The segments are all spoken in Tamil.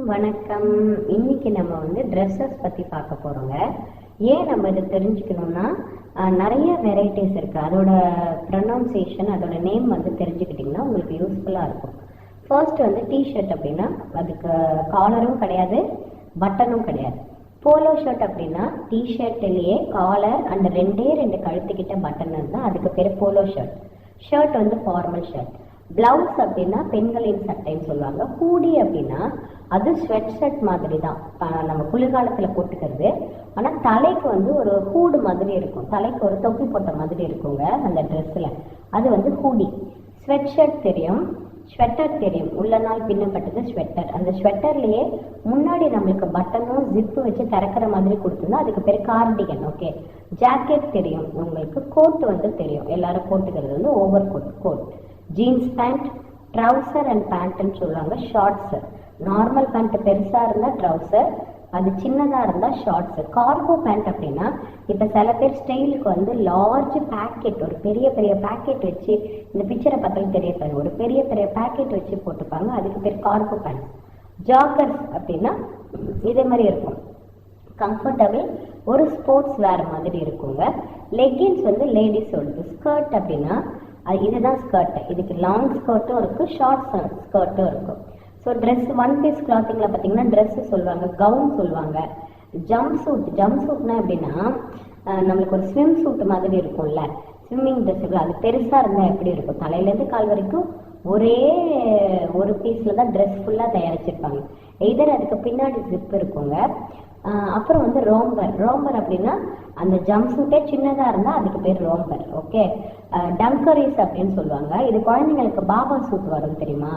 வணக்கம். இன்னைக்கு நம்ம வந்து ட்ரெஸ்ஸஸ் பற்றி பார்க்க போகிறோங்க. ஏன் நம்ம இதை தெரிஞ்சுக்கணும்னா நிறைய வெரைட்டிஸ் இருக்குது. அதோட ப்ரொனவுன்சியேஷன், அதோட நேம் வந்து தெரிஞ்சுக்கிட்டிங்கன்னா உங்களுக்கு யூஸ்ஃபுல்லாக இருக்கும். ஃபர்ஸ்ட் வந்து டிஷர்ட் அப்படின்னா அதுக்கு காலரும் கிடையாது, பட்டனும் கிடையாது. போலோ ஷர்ட் அப்படின்னா டிஷர்ட்லேயே காலர் அண்ட் ரெண்டு கழுத்துக்கிட்ட பட்டன் இருந்தால் அதுக்கு பேர் போலோ ஷர்ட். ஷர்ட் வந்து ஃபார்மல் ஷர்ட். பிளவுஸ் அப்படின்னா பெண்களின் சட்டைன்னு சொல்லுவாங்க. ஹூடி அப்படின்னா அது ஸ்வெட் ஷர்ட் மாதிரி தான், நம்ம குளிர்காலத்தில் போட்டுக்கிறது. ஆனால் தலைக்கு வந்து ஒரு ஹூடு மாதிரி இருக்கும், தலைக்கு ஒரு தொப்பி போட்ட மாதிரி இருக்குங்க அந்த ட்ரெஸ்ஸில். அது வந்து ஹூடி. ஸ்வெட் ஷர்ட் தெரியும், ஸ்வெட்டர் தெரியும், உள்ள நாள் பின்னப்பட்டது ஸ்வெட்டர். அந்த ஸ்வெட்டர்லேயே முன்னாடி நம்மளுக்கு பட்டனும் ஜிப்பு வச்சு திறக்கிற மாதிரி கொடுத்துருந்தா அதுக்கு பேர் கார்டிகன். ஓகே, ஜாக்கெட் தெரியும் உங்களுக்கு. கோட் வந்து தெரியும், எல்லாரும் போட்டுக்கிறது வந்து overcoat. Jeans pant, trouser and பேண்ட்னு சொல்லுவாங்க. ஷார்ட்ஸு, நார்மல் பேண்ட் பெருசாக இருந்தால் ட்ரவுசர், அது சின்னதாக இருந்தால் ஷார்ட்ஸு. கார்கோ பேண்ட் அப்படின்னா இப்போ சில பேர் ஸ்டைலுக்கு வந்து லார்ஜ் பேக்கெட், ஒரு பெரிய பேக்கெட் வச்சு, இந்த பிக்சரை பார்த்தாலும் தெரியப்பாங்க, ஒரு பெரிய பேக்கெட் வச்சு போட்டுப்பாங்க, அதுக்கு பேர் கார்கோ பேண்ட். ஜாக்கர்ஸ் அப்படின்னா இதே மாதிரி இருக்கும், கம்ஃபர்டபுள், ஒரு ஸ்போர்ட்ஸ் வேர் மாதிரி இருக்குங்க. லெகின்ஸ் வந்து லேடிஸோடது. ஸ்கர்ட் அப்படின்னா இதுதான் ஸ்கர்ட், இதுக்கு லாங் ஸ்கர்ட்டும் இருக்குது, ஷார்ட் ஸ்கர்ட்டும் இருக்கும். ஸோ ட்ரெஸ், ஒன் பீஸ் கிளாத்திங்கில் பார்த்தீங்கன்னா ட்ரெஸ்ஸு சொல்லுவாங்க, கவுன் சொல்லுவாங்க. ஜம்ப் சூட்னா எப்படின்னா நம்மளுக்கு ஒரு ஸ்விம் சூட் மாதிரி இருக்கும்ல, ஸ்விம்மிங் ட்ரெஸ்ஸுகள், அது பெருசாக இருந்தால் எப்படி இருக்கும், தலையிலேருந்து கால் வரைக்கும் ஒரே ஒரு பீஸில் தான் ட்ரெஸ் ஃபுல்லாக தயாரிச்சிருப்பாங்க. எதர் அதுக்கு பின்னாடி ஜிப் இருக்குங்க. அப்புறம் வந்து ரோம்பர் அப்படின்னா அந்த ஜம்ப் சூட்டே சின்னதாக இருந்தால் அதுக்கு பேர் ரோம்பர். ஓகே, டங்கரிஸ் அப்படின்னு சொல்லுவாங்க. இது குழந்தைங்களுக்கு பாபா சூட் வரும் தெரியுமா,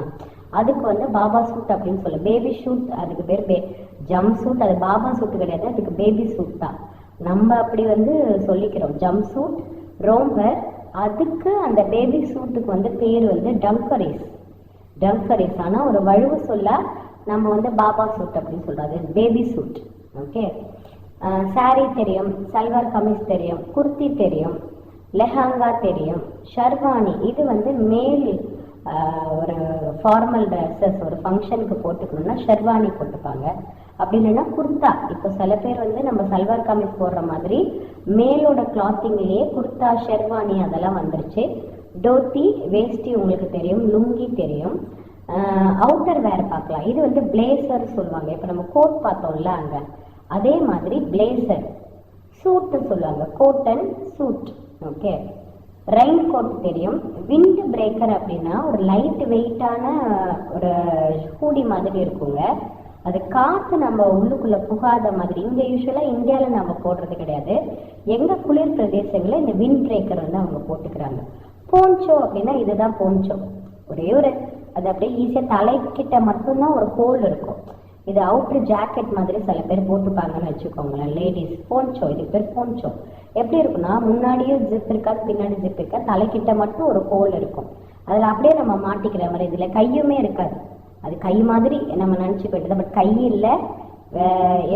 அதுக்கு வந்து பாபா சூட் அப்படின்னு சொல்லுவாங்க. பேபி ஷூட், அதுக்கு பேர் ஜம்ப் சூட், அது பாபா சூட் கிடையாது, அதுக்கு பேபி சூட் தான். நம்ம அப்படி வந்து சொல்லிக்கிறோம், ஜம்ப் சூட், ரோம்பர். அதுக்கு அந்த பேபி சூட்டுக்கு வந்து பேர் வந்து டங்கரிஸ். ஆனால் ஒரு வழுவு சொல்ல நம்ம வந்து பாபா சூட் அப்படின்னு சொல்றது, பேபி சூட். ஓகே, சாரி தெரியும், சல்வார் கமீஸ் தெரியும், குர்த்தி தெரியும், லெஹங்கா தெரியும், ஷர்வானி, இது வந்து மேல் ஒரு ஃபார்மல் ட்ரெஸ்ஸஸ், ஒரு ஃபங்க்ஷனுக்கு போட்டுக்கணும்னா ஷெர்வானி போட்டுப்பாங்க. அப்படி இல்லைன்னா குர்த்தா. இப்போ சில பேர் வந்து நம்ம சல்வார் கமீஸ் போடுற மாதிரி மேலோட கிளாத்திங்லேயே குர்த்தா, ஷெர்வானி அதெல்லாம் வந்துருச்சு. டோத்தி, வேஷ்டி உங்களுக்கு தெரியும், லுங்கி தெரியும். அவுட்டர் வேர் பார்க்கலாம், இது வந்து பிளேசர் சொல்லுவாங்க. இப்போ நம்ம கோட் பார்த்தோம்ல அங்கே, அதே மாதிரி பிளேசர். சூட்டு சொல்லுவாங்க, கோட்டன் சூட். ஓகே, ரெயின் கோட் தெரியும். விண்ட் பிரேக்கர் அப்படின்னா ஒரு லைட் வெயிட்டான ஒரு ஹூடி மாதிரி இருக்குங்க, அது காற்று நம்ம உள்ளுக்குள்ளே புகாத மாதிரி. இங்கே யூஸ்வலாக இந்தியாவில் நம்ம போடுறது கிடையாது, எங்கள் குளிர் பிரதேசங்களில் இந்த விண்ட் பிரேக்கர் வந்து அவங்க போட்டுக்கிறாங்க. போன்ச்சோ அப்படின்னா இதுதான் போன்ச்சோ, ஒரே ஒரு அது அப்படியே ஈஸியாக தலைக்கிட்ட மட்டும்தான் ஒரு ஹோல் இருக்கும். இது அவுட்ரு ஜாக்கெட் மாதிரி சில பேர் போட்டுப்பாங்கன்னு வச்சுக்கோங்களேன், லேடிஸ். போன்ச்சோ, இதுக்கு பேர் போன்ச்சோ. எப்படி இருக்குன்னா முன்னாடியும் ஜிப் இருக்காது, பின்னாடி ஜிப் இருக்காது, தலைக்கிட்ட மட்டும் ஒரு ஹோல் இருக்கும், அதில் அப்படியே நம்ம மாட்டிக்கிற மாதிரி. இதில் கையுமே இருக்காது, அது கை மாதிரி நம்ம நினச்சி போயிட்டு, பட் கை இல்லை,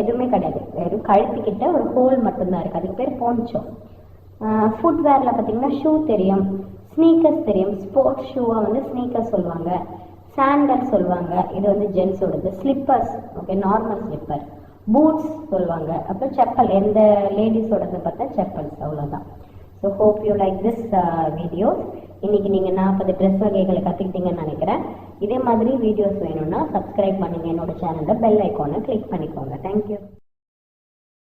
எதுவுமே கிடையாது, வெறும் கழுத்துக்கிட்ட ஒரு ஹோல் மட்டும்தான் இருக்குது, அதுக்கு பேர் போன்ச்சோ. ஃபுட்வேரில் பார்த்தீங்கன்னா ஷூ தெரியும், ஸ்னீக்கர்ஸ் தெரியும். ஸ்போர்ட்ஸ் ஷூவை வந்து ஸ்னீக்கர்ஸ் சொல்லுவாங்க, சாண்டல் சொல்லுவாங்க, இது வந்து ஜென்ஸோடது. Slippers, okay, normal slipper. Boots சொல்லுவாங்க. அப்புறம் செப்பல், எந்த லேடிஸோடது பார்த்தா செப்பல்ஸ், அவ்வளோதான். So hope you like this videos. இன்னைக்கு நீங்கள் 40 ட்ரெஸ் வகைகளை கற்றுக்கிட்டீங்கன்னு நினைக்கிறேன். இதே மாதிரி வீடியோஸ் வேணும்னா சப்ஸ்கிரைப் பண்ணுங்கள் என்னோட சேனலில், பெல் ஐக்கானை கிளிக் பண்ணிக்கோங்க. தேங்க்யூ.